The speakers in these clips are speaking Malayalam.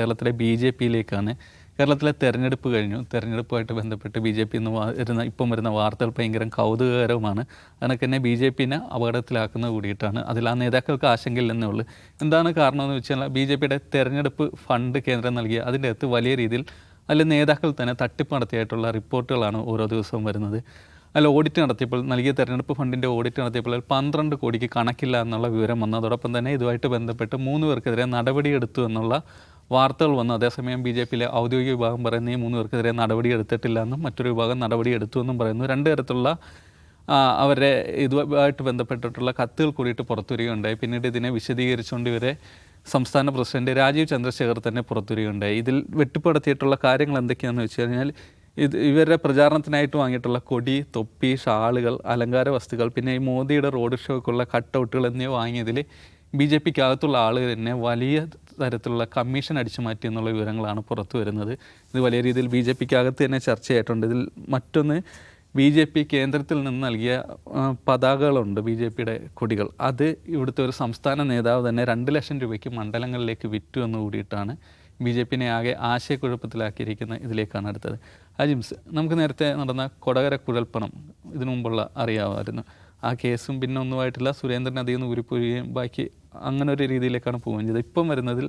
കേരളത്തിലെ BJPയിലേക്കാണ്. കേരളത്തിലെ തെരഞ്ഞെടുപ്പ് കഴിഞ്ഞു. തെരഞ്ഞെടുപ്പുമായിട്ട് ബന്ധപ്പെട്ട് BJP ഇപ്പം വരുന്ന വാർത്തകൾ ഭയങ്കര കൗതുകകരവുമാണ്. അതിനൊക്കെ തന്നെ BJPനെ അപകടത്തിലാക്കുന്നത് കൂടിയിട്ടാണ്. അതിൽ ആ നേതാക്കൾക്ക് ആശങ്കയില്ലെന്നേ ഉള്ളൂ. എന്താണ് കാരണമെന്ന് വെച്ചാൽ BJPയുടെ തെരഞ്ഞെടുപ്പ് ഫണ്ട് കേന്ദ്രം നൽകിയ അതിൻ്റെ അകത്ത് വലിയ രീതിയിൽ അതിൽ നേതാക്കൾ തന്നെ തട്ടിപ്പ് നടത്തിയായിട്ടുള്ള റിപ്പോർട്ടുകളാണ് ഓരോ ദിവസവും വരുന്നത്. അതിൽ ഓഡിറ്റ് നടത്തിയപ്പോൾ നൽകിയ തെരഞ്ഞെടുപ്പ് ഫണ്ടിൻ്റെ ഓഡിറ്റ് നടത്തിയപ്പോൾ 12 കോടിക്ക് കണക്കില്ല എന്നുള്ള വിവരം വന്നു. അതോടൊപ്പം തന്നെ ഇതുമായിട്ട് ബന്ധപ്പെട്ട് 3 പേർക്കെതിരെ നടപടിയെടുത്തു എന്നുള്ള വാർത്തകൾ വന്നു. അതേസമയം BJPയിലെ ഔദ്യോഗിക വിഭാഗം പറയുന്ന ഈ 3 പേർക്കെതിരെ നടപടിയെടുത്തിട്ടില്ല എന്നും മറ്റൊരു വിഭാഗം നടപടിയെടുത്തു എന്നും പറയുന്നു. രണ്ട് തരത്തിലുള്ള അവരുടെ ഇതുമായിട്ട് ബന്ധപ്പെട്ടിട്ടുള്ള കത്തുകൾ കൂടിയിട്ട് പുറത്തുവരികയുണ്ടായി. പിന്നീട് ഇതിനെ വിശദീകരിച്ചുകൊണ്ട് ഇവരെ സംസ്ഥാന പ്രസിഡന്റ് രാജീവ് ചന്ദ്രശേഖർ തന്നെ പുറത്തുവരികയുണ്ടായി. ഇതിൽ വെട്ടിപ്പടത്തിയിട്ടുള്ള കാര്യങ്ങൾ എന്തൊക്കെയാണെന്ന് വെച്ച് കഴിഞ്ഞാൽ ഇവരുടെ പ്രചാരണത്തിനായിട്ട് വാങ്ങിയിട്ടുള്ള കൊടി, തൊപ്പി, ഷാളുകൾ, അലങ്കാര വസ്തുക്കൾ, പിന്നെ ഈ മോദിയുടെ റോഡ് ഷോയ്ക്കുള്ള കട്ടൗട്ടുകൾ എന്നിവ വാങ്ങിയതിൽ BJPക്കകത്തുള്ള ആളുകൾ തന്നെ വലിയ തരത്തിലുള്ള കമ്മീഷൻ അടിച്ചു മാറ്റി എന്നുള്ള വിവരങ്ങളാണ് പുറത്തു വരുന്നത്. ഇത് വലിയ രീതിയിൽ BJPക്കകത്ത് തന്നെ ചർച്ചയായിട്ടുണ്ട്. ഇതിൽ മറ്റൊന്ന് BJP കേന്ദ്രത്തിൽ നിന്ന് നൽകിയ പതാകകളുണ്ട്, BJPയുടെ കൊടികൾ. അത് ഇവിടുത്തെ ഒരു സംസ്ഥാന നേതാവ് തന്നെ 2 ലക്ഷം രൂപയ്ക്ക് മണ്ഡലങ്ങളിലേക്ക് വിറ്റു എന്ന് കൂടിയിട്ടാണ് BJPനെ ആകെ ആശയക്കുഴപ്പത്തിലാക്കിയിരിക്കുന്ന ഇതിലേക്കാണ് അടുത്തത്. ജിംസ്, നമുക്ക് നേരത്തെ നടന്ന കൊടകര കുഴൽപ്പണം ഇതിനു മുമ്പുള്ള അറിയാമായിരുന്നു. ആ കേസും പിന്നെ ഒന്നുമായിട്ടില്ല, സുരേന്ദ്രൻ അതിൽ നിന്ന് ഊരിപ്പോവുകയും ബാക്കി അങ്ങനെ ഒരു രീതിയിലേക്കാണ് പോവുകയും ചെയ്തത്. ഇപ്പം വരുന്നതിൽ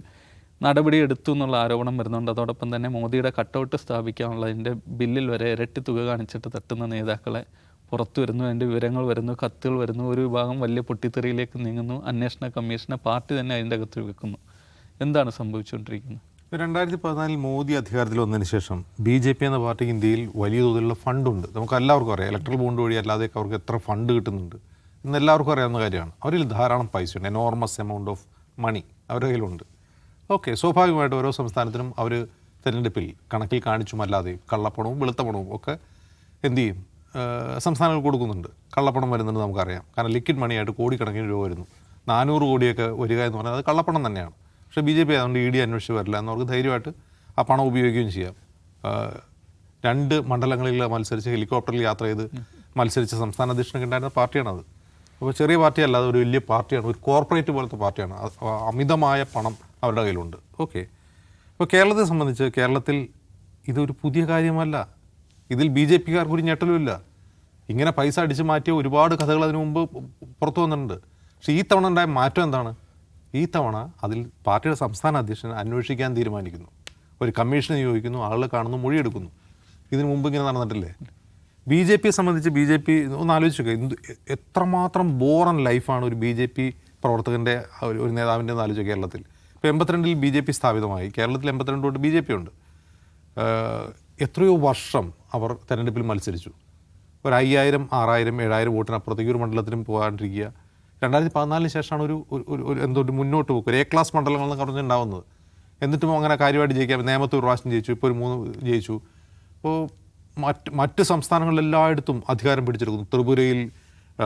നടപടി എടുത്തു എന്നുള്ള ആരോപണം വരുന്നുണ്ട്. അതോടൊപ്പം തന്നെ മോദിയുടെ കട്ടൗട്ട് സ്ഥാപിക്കാനുള്ളതിൻ്റെ ബില്ലിൽ വരെ ഇരട്ടി തുക കാണിച്ചിട്ട് തട്ടുന്ന നേതാക്കളെ പുറത്തു വരുന്നു, അതിൻ്റെ വിവരങ്ങൾ വരുന്നു, കത്തുകൾ വരുന്നു. ഒരു വിഭാഗം വലിയ പൊട്ടിത്തെറിയിലേക്ക് നീങ്ങുന്നു. അന്വേഷണ കമ്മീഷനെ പാർട്ടി തന്നെ അതിൻ്റെ അകത്ത് വെക്കുന്നു. എന്താണ് സംഭവിച്ചുകൊണ്ടിരിക്കുന്നത്? 2014 മോദി അധികാരത്തിൽ വന്നതിന് ശേഷം BJP എന്ന പാർട്ടിക്ക് ഇന്ത്യയിൽ വലിയ തോതിലുള്ള ഫണ്ടുണ്ട്. നമുക്ക് എല്ലാവർക്കും അറിയാം. ഇലക്ട്രൽ ബോണ്ട് വഴി അല്ലാതെയൊക്കെ അവർക്ക് എത്ര ഫണ്ട് കിട്ടുന്നുണ്ട് എന്ന് എല്ലാവർക്കും അറിയാവുന്ന കാര്യമാണ്. അവരിൽ ധാരാളം പൈസയുണ്ട്, എനോർമസ് എമൗണ്ട് ഓഫ് മണി അവരുടെ കയ്യിലുണ്ട്. ഓക്കെ, സ്വാഭാവികമായിട്ട് ഓരോ സംസ്ഥാനത്തിനും അവർ തിരഞ്ഞെടുപ്പിൽ കണക്കിൽ കാണിച്ചുമല്ലാതെ കള്ളപ്പണവും വെളുത്ത പണവും ഒക്കെ എന്ത് ചെയ്യും, സംസ്ഥാനങ്ങൾ കൊടുക്കുന്നുണ്ട്. കള്ളപ്പണം വരുന്നുണ്ട് നമുക്കറിയാം. കാരണം ലിക്വിഡ് മണിയായിട്ട് കോടിക്കണക്കിന് രൂപ വരുന്നു. 400 കോടിയൊക്കെ വരിക എന്ന് പറഞ്ഞാൽ അത് കള്ളപ്പണം തന്നെയാണ്. പക്ഷേ BJP അതുകൊണ്ട് ED അന്വേഷിച്ച് വരില്ല എന്നവർക്ക് ധൈര്യമായിട്ട് ആ പണം ഉപയോഗിക്കുകയും ചെയ്യാം. 2 മണ്ഡലങ്ങളിൽ മത്സരിച്ച് ഹെലികോപ്റ്ററിൽ യാത്ര ചെയ്ത് മത്സരിച്ച സംസ്ഥാന അധ്യക്ഷനൊക്കെ ഉണ്ടായിരുന്ന പാർട്ടിയാണത്. അപ്പോൾ ചെറിയ പാർട്ടിയല്ല, അത് ഒരു വലിയ പാർട്ടിയാണ്, ഒരു കോർപ്പറേറ്റ് പോലത്തെ പാർട്ടിയാണ്. അമിതമായ പണം അവരുടെ കയ്യിലുണ്ട്. ഓക്കെ, ഇപ്പോൾ കേരളത്തെ സംബന്ധിച്ച് കേരളത്തിൽ ഇതൊരു പുതിയ കാര്യമല്ല. ഇതിൽ BJPക്കാർക്ക് ഒരു ഞെട്ടലുമില്ല. ഇങ്ങനെ പൈസ അടിച്ചു മാറ്റിയ ഒരുപാട് കഥകൾ അതിനു മുമ്പ് പുറത്തു വന്നിട്ടുണ്ട്. പക്ഷേ ഈ തവണ ഉണ്ടായ മാറ്റം എന്താണ്? ഈ തവണ അതിൽ പാർട്ടിയുടെ സംസ്ഥാന അധ്യക്ഷൻ അന്വേഷിക്കാൻ തീരുമാനിക്കുന്നു, ഒരു കമ്മീഷനെ നിയോഗിക്കുന്നു, ആളുകളെ കാണുന്നു, മൊഴിയെടുക്കുന്നു. ഇതിനു മുമ്പ് ഇങ്ങനെ നടന്നിട്ടില്ലേ? BJPയെ സംബന്ധിച്ച് BJP ഒന്ന് ആലോചിക്കുക, എത്രമാത്രം ബോറൻ ലൈഫാണ് ഒരു BJP പ്രവർത്തകൻ്റെ ഒരു നേതാവിൻ്റെ ഒന്ന് ആലോചിക്കുക. കേരളത്തിൽ ഇപ്പോൾ 82-ൽ BJP സ്ഥാപിതമായി. കേരളത്തിൽ 82 തൊട്ട് BJP ഉണ്ട്. എത്രയോ വർഷം അവർ തെരഞ്ഞെടുപ്പിൽ മത്സരിച്ചു. ഒരു 5000, 6000, 7000 വോട്ടിനപ്പുറത്തേക്ക് ഒരു മണ്ഡലത്തിലും പോകാണ്ടിരിക്കുക. 2014 ശേഷമാണ് ഒരു മുന്നോട്ട് പോക്ക്, ഒരു A ക്ലാസ് മണ്ഡലങ്ങളെന്ന് പറഞ്ഞുണ്ടാവുന്നത്. എന്നിട്ടും അങ്ങനെ കാര്യമായിട്ട് ജയിക്കാം. നേമത്ത് ഒരു പ്രാവശ്യം ജയിച്ചു, ഇപ്പോൾ ഒരു 3 ജയിച്ചു. അപ്പോൾ മറ്റ് സംസ്ഥാനങ്ങളിലെല്ലായിടത്തും അധികാരം പിടിച്ചെടുക്കുന്നു. ത്രിപുരയിൽ,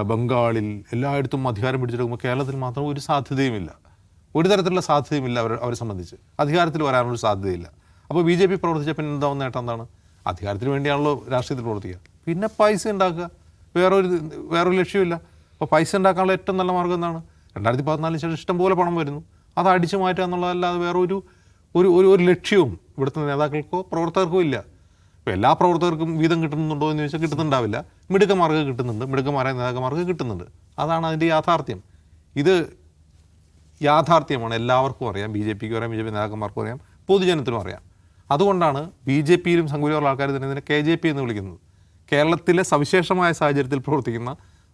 ബംഗാളിൽ എല്ലായിടത്തും അധികാരം പിടിച്ചെടുക്കുമ്പോൾ കേരളത്തിൽ മാത്രം ഒരു സാധ്യതയുമില്ല, ഒരു തരത്തിലുള്ള സാധ്യതയുമില്ല. അവരെ സംബന്ധിച്ച് അധികാരത്തിൽ വരാനൊരു സാധ്യതയില്ല. അപ്പോൾ BJP പ്രവർത്തിച്ച പിന്നെ എന്താവുന്ന നേട്ടം എന്താണ്? അധികാരത്തിന് വേണ്ടിയാണല്ലോ രാഷ്ട്രീയത്തിൽ പ്രവർത്തിക്കുക. പിന്നെ പൈസ ഉണ്ടാക്കുക, വേറൊരു ലക്ഷ്യമില്ല. അപ്പോൾ പൈസ ഉണ്ടാക്കാനുള്ള ഏറ്റവും നല്ല മാർഗ്ഗം എന്താണ്? 2014 ശേഷം ഇഷ്ടംപോലെ പണം വരുന്നു, അത് അടിച്ചു മാറ്റുക എന്നുള്ളതല്ലാതെ വേറെ ഒരു ലക്ഷ്യവും ഇവിടുത്തെ നേതാക്കൾക്കോ പ്രവർത്തകർക്കോ ഇല്ല. ഇപ്പോൾ എല്ലാ പ്രവർത്തകർക്കും വീതം കിട്ടുന്നുണ്ടോ എന്ന് ചോദിച്ചാൽ കിട്ടുന്നുണ്ടാവില്ല. മിടുക്കന്മാർക്ക് കിട്ടുന്നുണ്ട്, മിടുക്കന്മാരായ നേതാക്കന്മാർക്ക് കിട്ടുന്നുണ്ട്. അതാണ് അതിൻ്റെ യാഥാർത്ഥ്യം. ഇത് യാഥാർത്ഥ്യമാണ്, എല്ലാവർക്കും അറിയാം. BJPക്കും അറിയാം, BJP നേതാക്കന്മാർക്കും അറിയാം, പൊതുജനത്തിനും അറിയാം. അതുകൊണ്ടാണ് BJPയിലും സംഘപരിവാർ ആൾക്കാർ തന്നെ ഇതിനെ KJP എന്ന് വിളിക്കുന്നത്. കേരളത്തിലെ സവിശേഷമായ സാഹചര്യത്തിൽ പ്രവർത്തിക്കുന്ന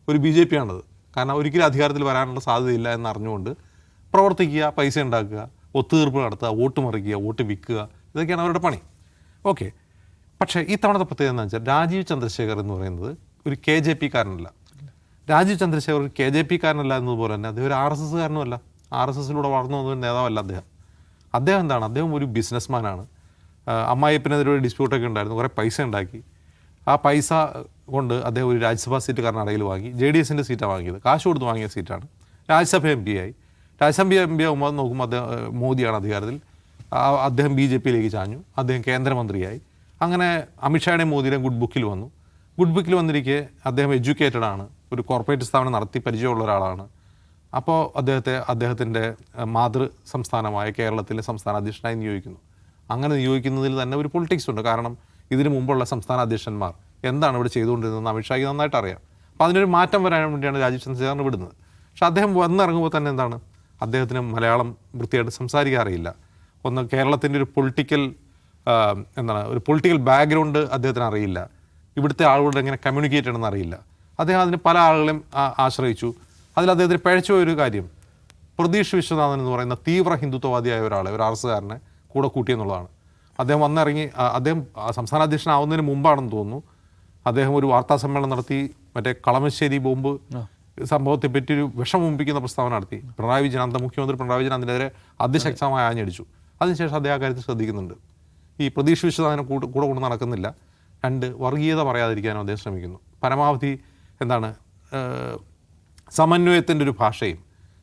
ഒരു BJP ആണത്. കാരണം ഒരിക്കലും അധികാരത്തിൽ വരാനുള്ള സാധ്യതയില്ല എന്നറിഞ്ഞുകൊണ്ട് പ്രവർത്തിക്കുക, പൈസ ഉണ്ടാക്കുക, ഒത്തുതീർപ്പ് നടത്തുക, വോട്ട് മറിക്കുക, വോട്ട് വിൽക്കുക, ഇതൊക്കെയാണ് അവരുടെ പണി. ഓക്കെ, പക്ഷേ ഈ തവണത്തെ പ്രത്യേകത എന്താണെന്ന് വെച്ചാൽ രാജീവ് ചന്ദ്രശേഖർ എന്ന് പറയുന്നത് ഒരു KJPക്കാരനല്ല. രാജീവ് ചന്ദ്രശേഖർ ഒരു KJPക്കാരനല്ല എന്നതുപോലെ തന്നെ അദ്ദേഹം ഒരു RSSകാരനുമല്ല. RSSലൂടെ വളർന്നു വന്ന ഒരു നേതാവല്ല അദ്ദേഹം എന്താണ്? അദ്ദേഹം ഒരു ബിസിനസ്മാനാണ്. അമ്മായിയപ്പനെതിരെ ഒരു ഡിസ്പ്യൂട്ടൊക്കെ ഉണ്ടായിരുന്നു, കുറേ പൈസ ഉണ്ടാക്കി. ആ പൈസ കൊണ്ട് അദ്ദേഹം ഒരു രാജ്യസഭാ സീറ്റ് കർണാടകയിൽ വാങ്ങി. JDSൻ്റെ സീറ്റാണ് വാങ്ങിയത്, കാശ് കൊടുത്ത് വാങ്ങിയ സീറ്റാണ്. രാജ്യസഭ MP ആയി. രാജ്യസഭ MP ആകുമ്പോൾ നോക്കുമ്പോൾ മോദിയാണ് അധികാരത്തിൽ. അദ്ദേഹം BJPയിലേക്ക് ചാഞ്ഞു. അദ്ദേഹം കേന്ദ്രമന്ത്രിയായി. അങ്ങനെ അമിത്ഷായുടെയും മോദിയുടെയും ഗുഡ് ബുക്കിൽ വന്നു. ഗുഡ് ബുക്കിൽ വന്നിരിക്കെ അദ്ദേഹം എഡ്യൂക്കേറ്റഡ് ആണ്, ഒരു കോർപ്പറേറ്റ് സ്ഥാപനം നടത്തി പരിചയമുള്ള ഒരാളാണ്. അപ്പോൾ അദ്ദേഹത്തിൻ്റെ മാതൃ സംസ്ഥാനമായ കേരളത്തിലെ സംസ്ഥാന അധ്യക്ഷനായി നിയോഗിക്കുന്നു. അങ്ങനെ നിയോഗിക്കുന്നതിൽ തന്നെ ഒരു പൊളിറ്റിക്സ് ഉണ്ട്. കാരണം ഇതിനു മുമ്പുള്ള സംസ്ഥാന അധ്യക്ഷന്മാർ എന്താണ് ഇവിടെ ചെയ്തുകൊണ്ടിരുന്നതെന്ന് അമിത്ഷായ്ക്ക് നന്നായിട്ട് അറിയാം. അപ്പോൾ അതിനൊരു മാറ്റം വരാൻ വേണ്ടിയാണ് രാജീവ് ചന്ദ്രശേഖറിനെ വിടുന്നത്. പക്ഷെ അദ്ദേഹം വന്നിറങ്ങുമ്പോൾ തന്നെ എന്താണ്, അദ്ദേഹത്തിന് മലയാളം വൃത്തിയായിട്ട് സംസാരിക്കാൻ അറിയില്ല. ഒന്ന് കേരളത്തിൻ്റെ ഒരു പൊളിറ്റിക്കൽ ബാക്ക്ഗ്രൗണ്ട് അദ്ദേഹത്തിന് അറിയില്ല. ഇവിടുത്തെ ആളുകളോട് എങ്ങനെ കമ്മ്യൂണിക്കേറ്റ് ചെയ്യണമെന്ന് അറിയില്ല. അദ്ദേഹം അതിന് പല ആളുകളെയും ആശ്രയിച്ചു. അതിൽ അദ്ദേഹത്തിന് പഴച്ചു പോയൊരു കാര്യം, പ്രതീഷ് വിശ്വനാഥൻ എന്ന് പറയുന്ന തീവ്ര ഹിന്ദുത്വവാദിയായ ഒരാളെ, ഒരു ആർഎസ്സുകാരനെ കൂടെ കൂട്ടിയെന്നുള്ളതാണ്. അദ്ദേഹം വന്നിറങ്ങി, അദ്ദേഹം സംസ്ഥാന അധ്യക്ഷനാവുന്നതിന് മുമ്പാണെന്ന് തോന്നുന്നു, അദ്ദേഹം ഒരു വാർത്താ സമ്മേളനം നടത്തി മറ്റേ കളമശ്ശേരി ബോംബ് സംഭവത്തെ പറ്റി ഒരു വിഷമൊമ്പിക്കുന്ന പ്രസ്താവന നടത്തി. പിണറായി വിജയൻ, അന്നത്തെ മുഖ്യമന്ത്രി പിണറായി വിജയൻ അതിനെതിരെ അതിശക്തമായി ആഞ്ഞടിച്ചു. അതിനുശേഷം അദ്ദേഹം ആ കാര്യത്തിൽ ശ്രദ്ധിക്കുന്നുണ്ട്. ഈ പ്രതീഷ് വിശ്വനാഥനെ കൂടെ കൊണ്ട് നടക്കുന്നില്ല. രണ്ട്, വർഗീയത പറയാതിരിക്കാനും അദ്ദേഹം ശ്രമിക്കുന്നു. പരമാവധി സമന്വയത്തിൻ്റെ ഒരു ഭാഷയും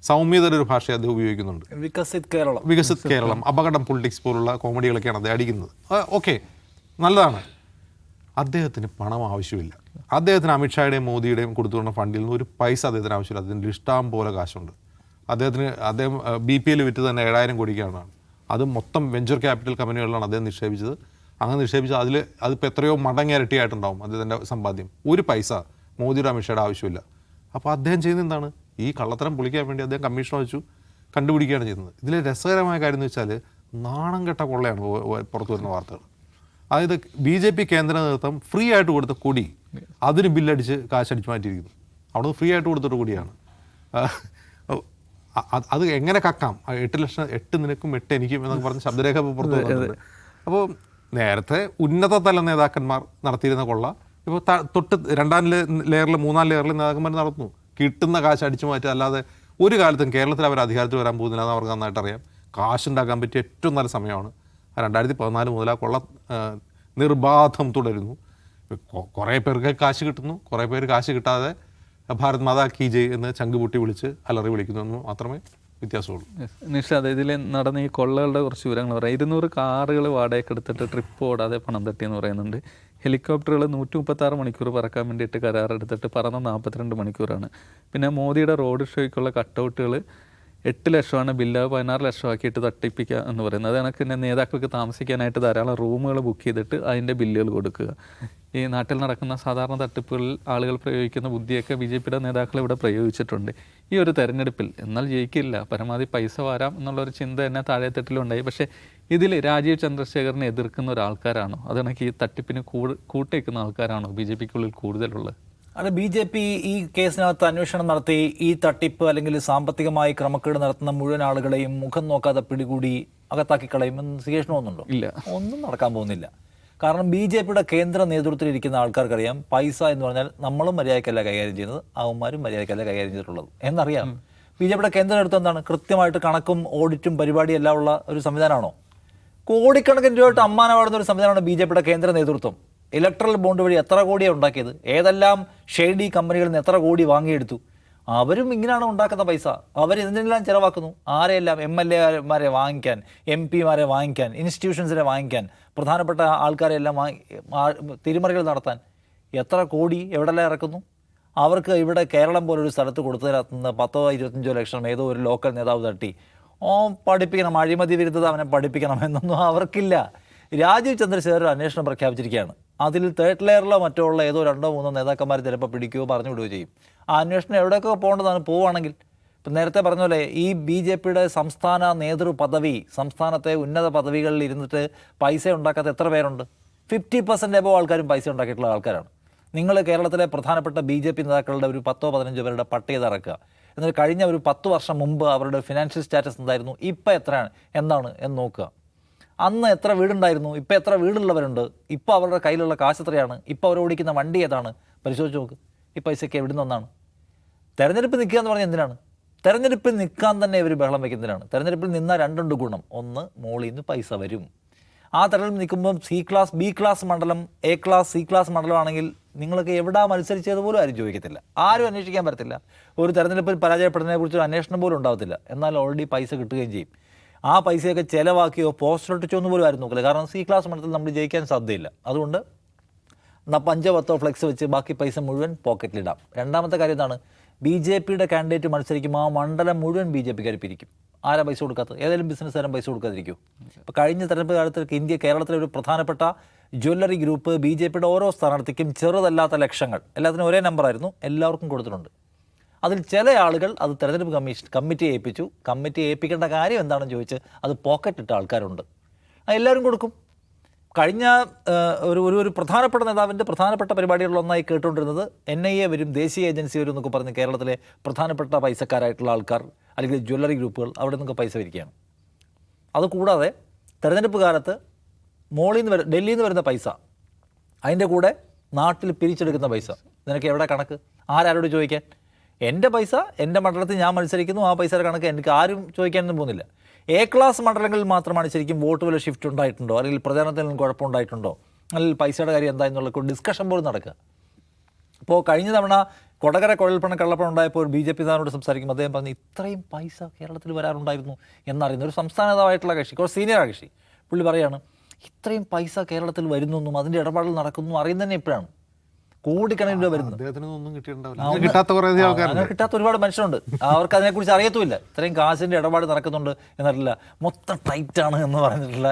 സൗമ്യതയുടെ ഒരു ഭാഷയും അദ്ദേഹം ഉപയോഗിക്കുന്നുണ്ട്. വികസിത് കേരളം, അപകടം പൊളിറ്റിക്സ് പോലുള്ള കോമഡികളൊക്കെയാണ് അദ്ദേഹം അടിക്കുന്നത്. ഓക്കെ, നല്ലതാണ്. അദ്ദേഹത്തിന് പണം ആവശ്യമില്ല. അദ്ദേഹത്തിന് അമിത്ഷായുടെയും മോദിയുടെയും കൊടുത്തുകൊണ്ട ഫണ്ടിൽ നിന്ന് ഒരു പൈസ അദ്ദേഹത്തിന് ആവശ്യമില്ല. അതിൻ്റെ ഇഷ്ടം പോലെ കാശുണ്ട്. അദ്ദേഹം BPL വിറ്റ് തന്നെ 7,000 കോടിക്കാണ്. അത് മൊത്തം വെഞ്ചർ ക്യാപിറ്റൽ കമ്പനികളിലാണ് അദ്ദേഹം നിക്ഷേപിച്ചത്. അങ്ങനെ നിക്ഷേപിച്ചത് അതിപ്പോൾ എത്രയോ മടങ്ങ് ഇരട്ടിയായിട്ടുണ്ടാവും അദ്ദേഹത്തിൻ്റെ സമ്പാദ്യം. ഒരു പൈസ മോദിയുടെ അമിത്ഷായുടെ ആവശ്യമില്ല. അപ്പോൾ അദ്ദേഹം ചെയ്യുന്നത് എന്താണ്, ഈ കള്ളത്തരം പൊളിക്കാൻ വേണ്ടി അദ്ദേഹം കമ്മീഷൻ വെച്ചു കണ്ടുപിടിക്കുകയാണ് ചെയ്യുന്നത്. ഇതിലെ രസകരമായ കാര്യം എന്ന് വെച്ചാൽ നാണം കെട്ട കൊള്ളയാണ് പുറത്തു വരുന്ന വാർത്തകൾ. അതായത് BJP കേന്ദ്ര നേതൃത്വം ഫ്രീ ആയിട്ട് കൊടുത്ത കൊടി അതിന് ബില്ലടിച്ച് കാശടിച്ച് മാറ്റിയിരിക്കുന്നു. അവിടെ ഫ്രീ ആയിട്ട് കൊടുത്തിട്ട് കൂടിയാണ്. അത് എങ്ങനെ കക്കാം, 8 ലക്ഷം, 8 നിനക്കും 8 എനിക്കും എന്നൊക്കെ പറഞ്ഞ് ശബ്ദരേഖ പുറത്തു വരുന്നുണ്ട്. അപ്പോൾ നേരത്തെ ഉന്നതതല നേതാക്കന്മാർ നടത്തിയിരുന്ന കൊള്ള ഇപ്പോൾ തൊട്ട് 2ാം ലെയറിൽ 3ാം ലെയറിൽ നേതാക്കന്മാർ നടത്തുന്നു. കിട്ടുന്ന കാശ് അടിച്ചു മാറ്റുക. അല്ലാതെ ഒരു കാലത്തും കേരളത്തിൽ അവർ അധികാരത്തിൽ വരാൻ പോകുന്നില്ല എന്ന് അവർക്ക് നന്നായിട്ട് അറിയാം. കാശുണ്ടാക്കാൻ പറ്റിയ ഏറ്റവും നല്ല സമയമാണ്. 2014 മുതൽ ആ കൊള്ള നിർബാധം തുടരുന്നു. കുറേ പേർക്ക് കാശ് കിട്ടുന്നു, കുറേ പേര് കാശ് കിട്ടാതെ ഭാരത് മാതാ കീ ജയ് എന്ന് ചങ്കുപൊട്ടി വിളിച്ച് അലറി വിളിക്കുന്നു എന്ന് മാത്രമേ വ്യത്യാസമുള്ളൂ. നിഷാദ്, ഇതിൽ നടന്ന ഈ കൊള്ളകളുടെ കുറച്ച് വിവരങ്ങൾ പറയാം. 200 കാറുകൾ വാടകയ്ക്ക് എടുത്തിട്ട് ട്രിപ്പ് ഓടാതെ പണം തട്ടിയെന്ന് പറയുന്നുണ്ട്. ഹെലികോപ്റ്ററുകൾ 136 മണിക്കൂർ പറക്കാൻ വേണ്ടിയിട്ട് കരാറെടുത്തിട്ട് പറന്ന 42 മണിക്കൂറാണ്. പിന്നെ മോദിയുടെ റോഡ് ഷോയ്ക്കുള്ള കട്ടൗട്ടുകൾ 8 ലക്ഷമാണ് ബില്ല്, 16 ലക്ഷമാക്കിയിട്ട് തട്ടിപ്പിക്കുക എന്ന് പറയുന്നത്. അത് കണക്ക് തന്നെ നേതാക്കൾക്ക് താമസിക്കാനായിട്ട് ധാരാളം റൂമുകൾ ബുക്ക് ചെയ്തിട്ട് അതിൻ്റെ ബില്ലുകൾ കൊടുക്കുക. ഈ നാട്ടിൽ നടക്കുന്ന സാധാരണ തട്ടിപ്പുകളിൽ ആളുകൾ പ്രയോഗിക്കുന്ന ബുദ്ധിയൊക്കെ BJPയുടെ നേതാക്കൾ ഇവിടെ പ്രയോഗിച്ചിട്ടുണ്ട്. ഈ ഒരു തെരഞ്ഞെടുപ്പിൽ എന്നാൽ ജയിക്കില്ല, പരമാവധി പൈസ വാരാം എന്നുള്ളൊരു ചിന്ത തന്നെ താഴെത്തട്ടിലുണ്ടായി. പക്ഷേ ഇതിൽ രാജീവ് ചന്ദ്രശേഖറിനെ എതിർക്കുന്ന ഒരാൾക്കാരാണോ, അത് കണക്ക് ഈ തട്ടിപ്പിന് കൂട്ടേക്കുന്ന ആൾക്കാരാണോ BJPക്കുള്ളിൽ കൂടുതലുള്ളത്? അത് BJP ഈ കേസിനകത്ത് അന്വേഷണം നടത്തി ഈ തട്ടിപ്പ് അല്ലെങ്കിൽ സാമ്പത്തികമായി ക്രമക്കേട് നടത്തുന്ന മുഴുവൻ ആളുകളെയും മുഖം നോക്കാതെ പിടികൂടി അകത്താക്കി കളയുമെന്ന് സിഗേഷന് തോന്നുന്നുണ്ടോ? ഇല്ല, ഒന്നും നടക്കാൻ പോകുന്നില്ല. കാരണം BJPയുടെ കേന്ദ്ര നേതൃത്വത്തിൽ ഇരിക്കുന്ന ആൾക്കാർക്കറിയാം പൈസ എന്ന് പറഞ്ഞാൽ നമ്മളും മര്യാദയ്ക്കല്ല കൈകാര്യം ചെയ്യുന്നത്, അവന്മാരും മര്യാദയ്ക്കല്ല കൈകാര്യം ചെയ്തിട്ടുള്ളത് എന്നറിയാം. BJPയുടെ കേന്ദ്ര നേതൃത്വം എന്താണ്, കൃത്യമായിട്ട് കണക്കും ഓഡിറ്റും പരിപാടിയും എല്ലാം ഉള്ള ഒരു സംവിധാനമാണോ? കോടിക്കണക്കിന് രൂപയായിട്ട് അമ്മാനമാടുന്ന ഒരു സംവിധാനമാണ് BJPയുടെ കേന്ദ്ര നേതൃത്വം. ഇലക്ട്രൽ ബോണ്ട് വഴി എത്ര കോടിയാണ് ഉണ്ടാക്കിയത്, ഏതെല്ലാം ഷെയ്ഡി കമ്പനികളിൽ നിന്ന് എത്ര കോടി വാങ്ങിയെടുത്തു. അവരും ഇങ്ങനെയാണ് ഉണ്ടാക്കുന്ന പൈസ. അവരെന്തിനെല്ലാം ചിലവാക്കുന്നു, ആരെയെല്ലാം MLA-മാരെ വാങ്ങിക്കാൻ, MP-മാരെ വാങ്ങിക്കാൻ, ഇൻസ്റ്റിറ്റ്യൂഷൻസിനെ വാങ്ങിക്കാൻ, പ്രധാനപ്പെട്ട ആൾക്കാരെല്ലാം തിരിമറികൾ നടത്താൻ എത്ര കോടി എവിടെല്ലാം ഇറക്കുന്നു. അവർക്ക് ഇവിടെ കേരളം പോലൊരു സ്ഥലത്ത് കൊടുത്തതിനകത്തുനിന്ന് 10-25 ലക്ഷം ഏതോ ഒരു ലോക്കൽ നേതാവ് തട്ടി പഠിപ്പിക്കണം, അഴിമതി വിരുദ്ധത അവനെ പഠിപ്പിക്കണം എന്നൊന്നും അവർക്കില്ല. രാജീവ് ചന്ദ്രശേഖർ അന്വേഷണം പ്രഖ്യാപിച്ചിരിക്കുകയാണ്. അതിൽ 3rd ലെയറിലോ മറ്റോ ഉള്ള ഏതോ 2-3 നേതാക്കന്മാർ ചിലപ്പോൾ പിടിക്കുകയോ പറഞ്ഞു വിടുകയോ ചെയ്യും. ആ അന്വേഷണം എവിടെയൊക്കെ പോകേണ്ടതാണ് പോവുകയാണെങ്കിൽ. ഇപ്പം നേരത്തെ പറഞ്ഞ പോലെ ഈ BJPയുടെ സംസ്ഥാന നേതൃപദവി, സംസ്ഥാനത്തെ ഉന്നത പദവികളിൽ ഇരുന്നിട്ട് പൈസ ഉണ്ടാക്കാത്ത എത്ര പേരുണ്ട്? 50% എബോ ആൾക്കാരും പൈസ ഉണ്ടാക്കിയിട്ടുള്ള ആൾക്കാരാണ്. നിങ്ങൾ കേരളത്തിലെ പ്രധാനപ്പെട്ട BJP നേതാക്കളുടെ ഒരു 10-15 പേരുടെ പട്ടിക ഇറക്കുക. എന്നാൽ കഴിഞ്ഞ ഒരു 10 വർഷം മുമ്പ് അവരുടെ ഫിനാൻഷ്യൽ സ്റ്റാറ്റസ് എന്തായിരുന്നു, ഇപ്പം എത്രയാണ് എന്താണ് എന്ന് നോക്കുക. അന്ന് എത്ര വീടുണ്ടായിരുന്നു, ഇപ്പം എത്ര വീടുള്ളവരുണ്ട്, ഇപ്പോൾ അവരുടെ കയ്യിലുള്ള കാശ് എത്രയാണ്, ഇപ്പോൾ അവർ ഓടിക്കുന്ന വണ്ടി ഏതാണ്, പരിശോധിച്ച് നോക്ക്. ഈ പൈസയ്ക്ക് എവിടെ നിന്നാണ്? തെരഞ്ഞെടുപ്പ് നിൽക്കുക എന്ന് പറഞ്ഞാൽ എന്തിനാണ്? തെരഞ്ഞെടുപ്പിൽ നിൽക്കാൻ തന്നെ ഇവർ ബഹളം വയ്ക്കുന്നതിനാണ്. തെരഞ്ഞെടുപ്പിൽ നിന്നാൽ 2 ഗുണം. ഒന്ന്, മോളിൽ നിന്ന് പൈസ വരും. ആ തെരഞ്ഞെടുപ്പ് നിൽക്കുമ്പം C ക്ലാസ്, B ക്ലാസ് മണ്ഡലം, A ക്ലാസ്, C ക്ലാസ് മണ്ഡലമാണെങ്കിൽ നിങ്ങൾക്ക് എവിടെ മത്സരിച്ചത് പോലും ആരും ചോദിക്കത്തില്ല, ആരും അന്വേഷിക്കാൻ പറ്റത്തില്ല. ഒരു തെരഞ്ഞെടുപ്പിൽ പരാജയപ്പെടുന്നതിനെക്കുറിച്ച് അന്വേഷണം പോലും ഉണ്ടാകത്തില്ല. എന്നാൽ ഓൾറെഡി പൈസ കിട്ടുകയും ചെയ്യും. ആ പൈസയൊക്കെ ചിലവാക്കിയോ പോസ്റ്റർ ഒട്ടിച്ചോ ഒന്നും പോലും ആരും നോക്കില്ല. കാരണം C ക്ലാസ് മണ്ഡലത്തിൽ നമ്മൾ ജയിക്കാൻ സാധ്യതയില്ല. അതുകൊണ്ട് 5-10 ഫ്ലെക്സ് വെച്ച് ബാക്കി പൈസ മുഴുവൻ പോക്കറ്റിലിടാം. രണ്ടാമത്തെ കാര്യം എന്താണ്, BJPയുടെ കാൻഡിഡേറ്റ് മത്സരിക്കുമ്പോൾ ആ മണ്ഡലം മുഴുവൻ BJPക്കാർ പിരിക്കും. ആരാ പൈസ കൊടുക്കാത്തത്? ഏതെങ്കിലും ബിസിനസ്സുകാരൻ പൈസ കൊടുക്കാതിരിക്കും? ഇപ്പോൾ കഴിഞ്ഞ തെരഞ്ഞെടുപ്പ് കാലത്ത് കേരളത്തിലെ ഒരു പ്രധാനപ്പെട്ട ജ്വല്ലറി ഗ്രൂപ്പ് BJPയുടെ ഓരോ സ്ഥാനാർത്ഥിക്കും ചെറുതല്ലാത്ത ലക്ഷങ്ങൾ, എല്ലാത്തിനും ഒരേ നമ്പറായിരുന്നു, എല്ലാവർക്കും കൊടുത്തിട്ടുണ്ട്. അതിൽ ചില ആളുകൾ അത് തെരഞ്ഞെടുപ്പ് കമ്മിറ്റിയെ ഏൽപ്പിച്ചു. കമ്മിറ്റി ഏൽപ്പിക്കേണ്ട കാര്യം എന്താണെന്ന് ചോദിച്ച് അത് പോക്കറ്റിട്ട ആൾക്കാരുണ്ട്. എല്ലാവരും കൊടുക്കും. കഴിഞ്ഞ ഒരു പ്രധാനപ്പെട്ട നേതാവിൻ്റെ പ്രധാനപ്പെട്ട പരിപാടികളിലൊന്നായി കേട്ടുകൊണ്ടിരുന്നത് NIA വരും, ദേശീയ ഏജൻസി വരും എന്നൊക്കെ പറഞ്ഞ് കേരളത്തിലെ പ്രധാനപ്പെട്ട പൈസക്കാരായിട്ടുള്ള ആൾക്കാർ അല്ലെങ്കിൽ ജ്വല്ലറി ഗ്രൂപ്പുകൾ അവിടെ നിന്നൊക്കെ പൈസ വരികയാണ്. അതുകൂടാതെ തെരഞ്ഞെടുപ്പ് കാലത്ത് ഡൽഹിയിൽ നിന്ന് വരുന്ന പൈസ, അതിൻ്റെ കൂടെ നാട്ടിൽ പിരിച്ചെടുക്കുന്ന പൈസ, നിനക്ക് എവിടെ കണക്ക്? ആരോട് ചോദിക്കാൻ? എൻ്റെ പൈസ എൻ്റെ മണ്ഡലത്തിൽ ഞാൻ മത്സരിക്കുന്നു, ആ പൈസയുടെ കണക്ക് എനിക്ക് ആരും ചോദിക്കാനൊന്നും പോകുന്നില്ല. A ക്ലാസ് മണ്ഡലങ്ങളിൽ മാത്രമാണ് ശരിക്കും വോട്ട് വില ഷിഫ്റ്റ് ഉണ്ടായിട്ടുണ്ടോ, അല്ലെങ്കിൽ പ്രചാരണത്തിൽ നിന്ന് കുഴപ്പമുണ്ടായിട്ടുണ്ടോ, അല്ലെങ്കിൽ പൈസയുടെ കാര്യം എന്തായെന്നുള്ള ഡിസ്കഷൻ പോലും നടക്കുക. ഇപ്പോൾ കഴിഞ്ഞ തവണ കൊടകര കുഴൽപ്പണം കള്ളപ്പണം ഉണ്ടായപ്പോൾ ഒരു BJP നേതാവിനോട് സംസാരിക്കുമ്പോൾ അദ്ദേഹം പറഞ്ഞു ഇത്രയും പൈസ കേരളത്തിൽ വരാറുണ്ടായിരുന്നു എന്നറിയുന്ന ഒരു സംസ്ഥാന നേതാവായിട്ടുള്ള കക്ഷി, കുറച്ച് സീനിയർ കക്ഷി, പുള്ളി പറയാണ് ഇത്രയും പൈസ കേരളത്തിൽ വരുന്നെന്നും അതിൻ്റെ ഇടപാടുകൾ നടക്കുന്നു അറിയുന്നത് തന്നെ ഇപ്പോഴാണ്. കോടിക്കണക്കിന് രൂപ വരുന്നു. അങ്ങനെ കിട്ടാത്ത ഒരുപാട് മനുഷ്യരുണ്ട്, അവർക്ക് അതിനെക്കുറിച്ച് അറിയത്തുമില്ല. ഇത്രയും കാശിൻ്റെ ഇടപാട് നടക്കുന്നുണ്ട് എന്നറിയില്ല. മൊത്തം ടൈറ്റാണ് എന്ന് പറഞ്ഞിട്ടില്ല.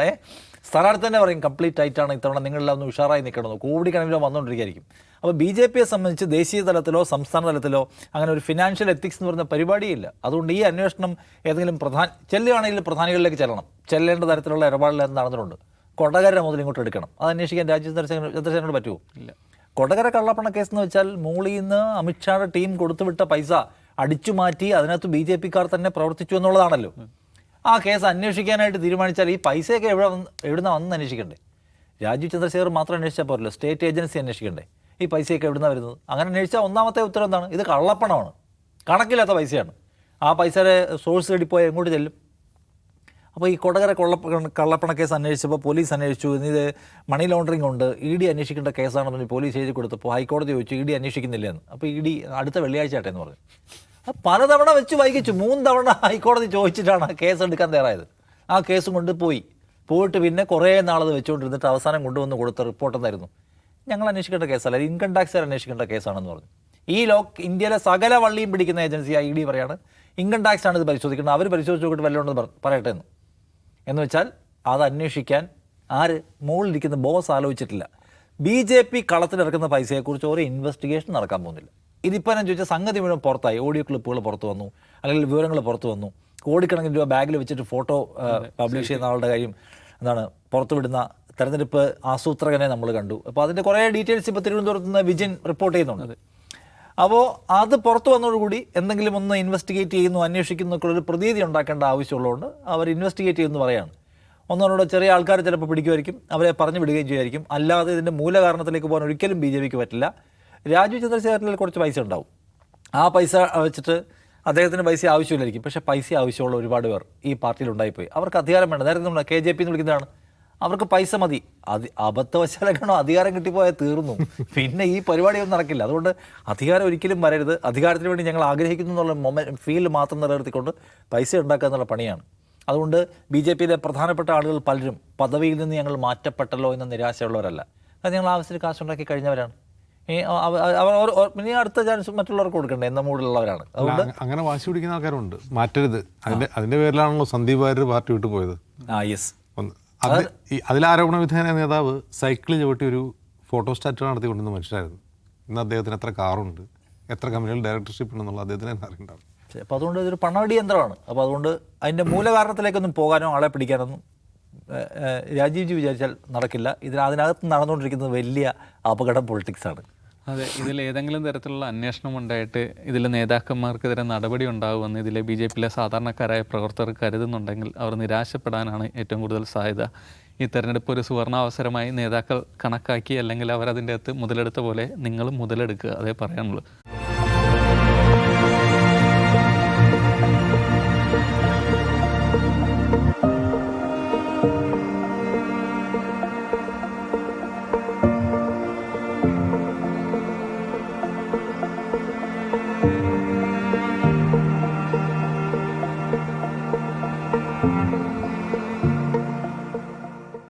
സ്ഥാനാർത്ഥി തന്നെ പറയും കംപ്ലീറ്റ് ടൈറ്റാണ്, ഇത്തവണ നിങ്ങളെല്ലാം ഒന്ന് ഉഷാറായി നിൽക്കണമെന്ന്. കോടിക്കണക്കിന് രൂപ വന്നുകൊണ്ടിരിക്കുകയായിരിക്കും. അപ്പോൾ BJPയെ സംബന്ധിച്ച് ദേശീയ തലത്തിലോ സംസ്ഥാന തലത്തിലോ അങ്ങനെ ഒരു ഫിനാൻഷ്യൽ എത്തിക്സ് എന്ന് പറയുന്ന പരിപാടിയില്ല. അതുകൊണ്ട് ഈ അന്വേഷണം ഏതെങ്കിലും ചെല്ലുകയാണെങ്കിൽ പ്രധാനികളിലേക്ക് ചെല്ലേണ്ട തരത്തിലുള്ള ഇടപാടിൽ നടന്നിട്ടുണ്ട്. കൊടകര മുതൽ ഇങ്ങോട്ട് എടുക്കണം, അത് അന്വേഷിക്കാൻ ചന്ദ്രശേഖരനോട് പറ്റുമോ? ഇല്ല. കൊടകര കള്ളപ്പണ കേസ് എന്ന് വെച്ചാൽ മുകളിൽ നിന്ന് അമിത്ഷായുടെ ടീം കൊടുത്തുവിട്ട പൈസ അടിച്ചു മാറ്റി അതിനകത്ത് BJPക്കാർ തന്നെ പ്രവർത്തിച്ചു എന്നുള്ളതാണല്ലോ. ആ കേസ് അന്വേഷിക്കാനായിട്ട് തീരുമാനിച്ചാൽ ഈ പൈസയൊക്കെ എവിടുന്ന വന്ന് അന്വേഷിക്കണ്ടേ? രാജീവ് ചന്ദ്രശേഖർ മാത്രം അന്വേഷിച്ചാൽ പോരല്ലോ, സ്റ്റേറ്റ് ഏജൻസി അന്വേഷിക്കണ്ടേ ഈ പൈസയൊക്കെ എവിടുന്ന വരുന്നത്? അങ്ങനെ അന്വേഷിച്ചാൽ ഒന്നാമത്തെ ഉത്തരം എന്താണ്? ഇത് കള്ളപ്പണമാണ്, കണക്കില്ലാത്ത പൈസയാണ്. ആ പൈസയുടെ സോഴ്സ് തേടിപ്പോയാൽ എങ്ങോട്ട് ചെല്ലും? അപ്പോൾ ഈ കൊടകര കള്ളപ്പണ കേസ് അന്വേഷിച്ചപ്പോൾ പോലീസ് അന്വേഷിച്ചു, ഇത് മണി ലോണ്ടറിംഗ് ഉണ്ട്, ED അന്വേഷിക്കേണ്ട കേസാണെന്ന് പോലീസ് എഴുതി കൊടുത്തപ്പോൾ ഹൈക്കോടതി ചോദിച്ചു ED അന്വേഷിക്കുന്നില്ല എന്ന്. അപ്പോൾ ED അടുത്ത വെള്ളിയാഴ്ച ആട്ടെ എന്ന് പറഞ്ഞു. അത് പലതവണ വെച്ച് വൈകിച്ചു. 3 തവണ ഹൈക്കോടതി ചോദിച്ചിട്ടാണ് കേസ് എടുക്കാൻ തയ്യാറായത്. ആ കേസും കൊണ്ട് പോയിട്ട് പിന്നെ കുറേ നാളത് വെച്ചുകൊണ്ടിരുന്നിട്ട് അവസാനം കൊണ്ടുവന്ന് കൊടുത്ത റിപ്പോർട്ട് എന്തായിരുന്നു? ഞങ്ങൾ അന്വേഷിക്കേണ്ട കേസല്ല, ഇൻകം ടാക്സുകാർ അന്വേഷിക്കേണ്ട കേസാണെന്ന് പറഞ്ഞു. ഈ ഇന്ത്യയിലെ സകല വള്ളിയും പിടിക്കുന്ന ഏജൻസിയായ ED പറയാണ് ഇൻകം ടാക്സ് ആണ് ഇത് പരിശോധിക്കുന്നത്, അവർ പരിശോധിച്ച് നോക്കിയിട്ട് വല്ലതും പറയട്ടെ എന്ന് വെച്ചാൽ അത് അന്വേഷിക്കാൻ മുകളിലിരിക്കുന്ന ബോസ് ആലോചിച്ചിട്ടില്ല. BJP കളത്തിലിറക്കുന്ന പൈസയെക്കുറിച്ച് ഒരു ഇൻവെസ്റ്റിഗേഷൻ നടക്കാൻ പോകുന്നില്ല. ഇതിപ്പോൾ ഞാൻ ചോദിച്ചാൽ സംഗതി മുഴുവൻ പുറത്തായി, ഓഡിയോ ക്ലിപ്പുകൾ പുറത്തു വന്നു, അല്ലെങ്കിൽ വിവരങ്ങൾ പുറത്തു വന്നു, കോടിക്കണക്കിന് രൂപ ബാഗിൽ വെച്ചിട്ട് ഫോട്ടോ പബ്ലിഷ് ചെയ്യുന്ന ആളുടെ കാര്യം പുറത്തുവിടുന്ന തെരഞ്ഞെടുപ്പ് ആസൂത്രകനെ നമ്മൾ കണ്ടു. അപ്പോൾ അതിൻ്റെ കുറേ ഡീറ്റെയിൽസ് ഇപ്പോൾ തിരുവനന്തപുരത്ത് നിന്ന് വിജിൻ റിപ്പോർട്ട് ചെയ്യുന്നുണ്ട്. അപ്പോൾ അത് പുറത്തു വന്നതോടുകൂടി എന്തെങ്കിലും ഒന്ന് ഇൻവെസ്റ്റിഗേറ്റ് ചെയ്യുന്നു, അന്വേഷിക്കുന്നൊക്കെയുള്ളൊരു പ്രതീതി ഉണ്ടാക്കേണ്ട ആവശ്യമുള്ളതുകൊണ്ട് അവർ ഇൻവെസ്റ്റിഗേറ്റ് ചെയ്യുമെന്ന് പറയാണ്. ഒന്നോടെ ചെറിയ ആൾക്കാർ ചിലപ്പോൾ പിടിക്കുമായിരിക്കും, അവരെ പറഞ്ഞു വിടുകയും ചെയ്യുമായിരിക്കും. അല്ലാതെ ഇതിൻ്റെ മൂലകാരണത്തിലേക്ക് പോകാൻ ഒരിക്കലും BJPക്ക് പറ്റില്ല. രാജീവ് ചന്ദ്രശേഖരനിൽ കുറച്ച് പൈസ ഉണ്ടാവും, ആ പൈസ വെച്ചിട്ട് അദ്ദേഹത്തിന് പൈസ ആവശ്യമില്ലായിരിക്കും. പക്ഷേ പൈസ ആവശ്യമുള്ള ഒരുപാട് പേർ ഈ പാർട്ടിയിൽ ഉണ്ടായിപ്പോയി. അവർക്ക് അധികാരം വേണ്ട. നേരത്തെ നമ്മൾ KJP എന്ന് വിളിക്കുന്നതാണ്, അവർക്ക് പൈസ മതി. അബദ്ധവശാലോ അധികാരം കിട്ടിപ്പോയാൽ തീർന്നു, പിന്നെ ഈ പരിപാടിയൊന്നും നടക്കില്ല. അതുകൊണ്ട് അധികാരം ഒരിക്കലും വരരുത്, അധികാരത്തിന് വേണ്ടി ഞങ്ങൾ ആഗ്രഹിക്കുന്നു എന്നുള്ള ഫീൽ മാത്രം നിലനിർത്തിക്കൊണ്ട് പൈസ ഉണ്ടാക്കുക എന്നുള്ള പണിയാണ്. അതുകൊണ്ട് BJPയിലെ പ്രധാനപ്പെട്ട ആളുകൾ പലരും പദവിയിൽ നിന്ന് ഞങ്ങൾ മാറ്റപ്പെട്ടല്ലോ എന്ന നിരാശയുള്ളവരല്ല. അത് ഞങ്ങൾ ആവശ്യത്തിന് കാശുണ്ടാക്കി കഴിഞ്ഞവരാണ്. ഇനി അടുത്ത ചാൻസ് മറ്റുള്ളവർക്ക് കൊടുക്കണ്ടേ എന്ന മൂഡിലുള്ളവരാണ്. അതുകൊണ്ട് അങ്ങനെ വാശി പിടിക്കുന്ന ആൾക്കാരുണ്ട്, മാറ്റരുത്. അതിന്റെ പേരിലാണല്ലോ സന്ദീപ് വാര്യർ പാർട്ടി വിട്ടു പോയത്. യെസ്. അതിലാരോപണ വിധേയനായ നേതാവ് സൈക്കിൾ ചവിട്ടി ഒരു ഫോട്ടോസ്റ്റാറ്റ് നടത്തിക്കൊണ്ടിരുന്ന മനുഷ്യരായിരുന്നു. ഇന്ന് അദ്ദേഹത്തിന് എത്ര കാറുണ്ട്, എത്ര കമ്പനികൾ ഡയറക്ടർഷിപ്പ് ഉണ്ടെന്നുള്ള അദ്ദേഹത്തിന് തന്നെ അറിയണ്ടാവും. അപ്പോൾ അതുകൊണ്ട് ഇതൊരു പണവടി യന്ത്രമാണ്. അപ്പോൾ അതുകൊണ്ട് അതിൻ്റെ മൂലകാരണത്തിലേക്കൊന്നും പോകാനോ ആളെ പിടിക്കാനൊന്നും രാജീവ്ജി വിചാരിച്ചാൽ നടക്കില്ല. അതിനകത്ത് നടന്നുകൊണ്ടിരിക്കുന്നത് വലിയ അപകടം പൊളിറ്റിക്സാണ്. അതെ, ഇതിൽ ഏതെങ്കിലും തരത്തിലുള്ള അന്വേഷണം ഉണ്ടായിട്ട് ഇതിൽ നേതാക്കന്മാർക്കെതിരെ നടപടി ഉണ്ടാകുമെന്ന് ഇതിലെ BJPയിലെ സാധാരണക്കാരായ പ്രവർത്തകർ കരുതുന്നുണ്ടെങ്കിൽ അവർ നിരാശപ്പെടാനാണ് ഏറ്റവും കൂടുതൽ സാധ്യത. ഈ തെരഞ്ഞെടുപ്പ് ഒരു സുവർണാവസരമായി നേതാക്കൾ കണക്കാക്കി, അല്ലെങ്കിൽ അവരതിൻ്റെ അകത്ത് മുതലെടുത്ത പോലെ നിങ്ങളും മുതലെടുക്കുക, അതേ പറയാനുള്ളൂ.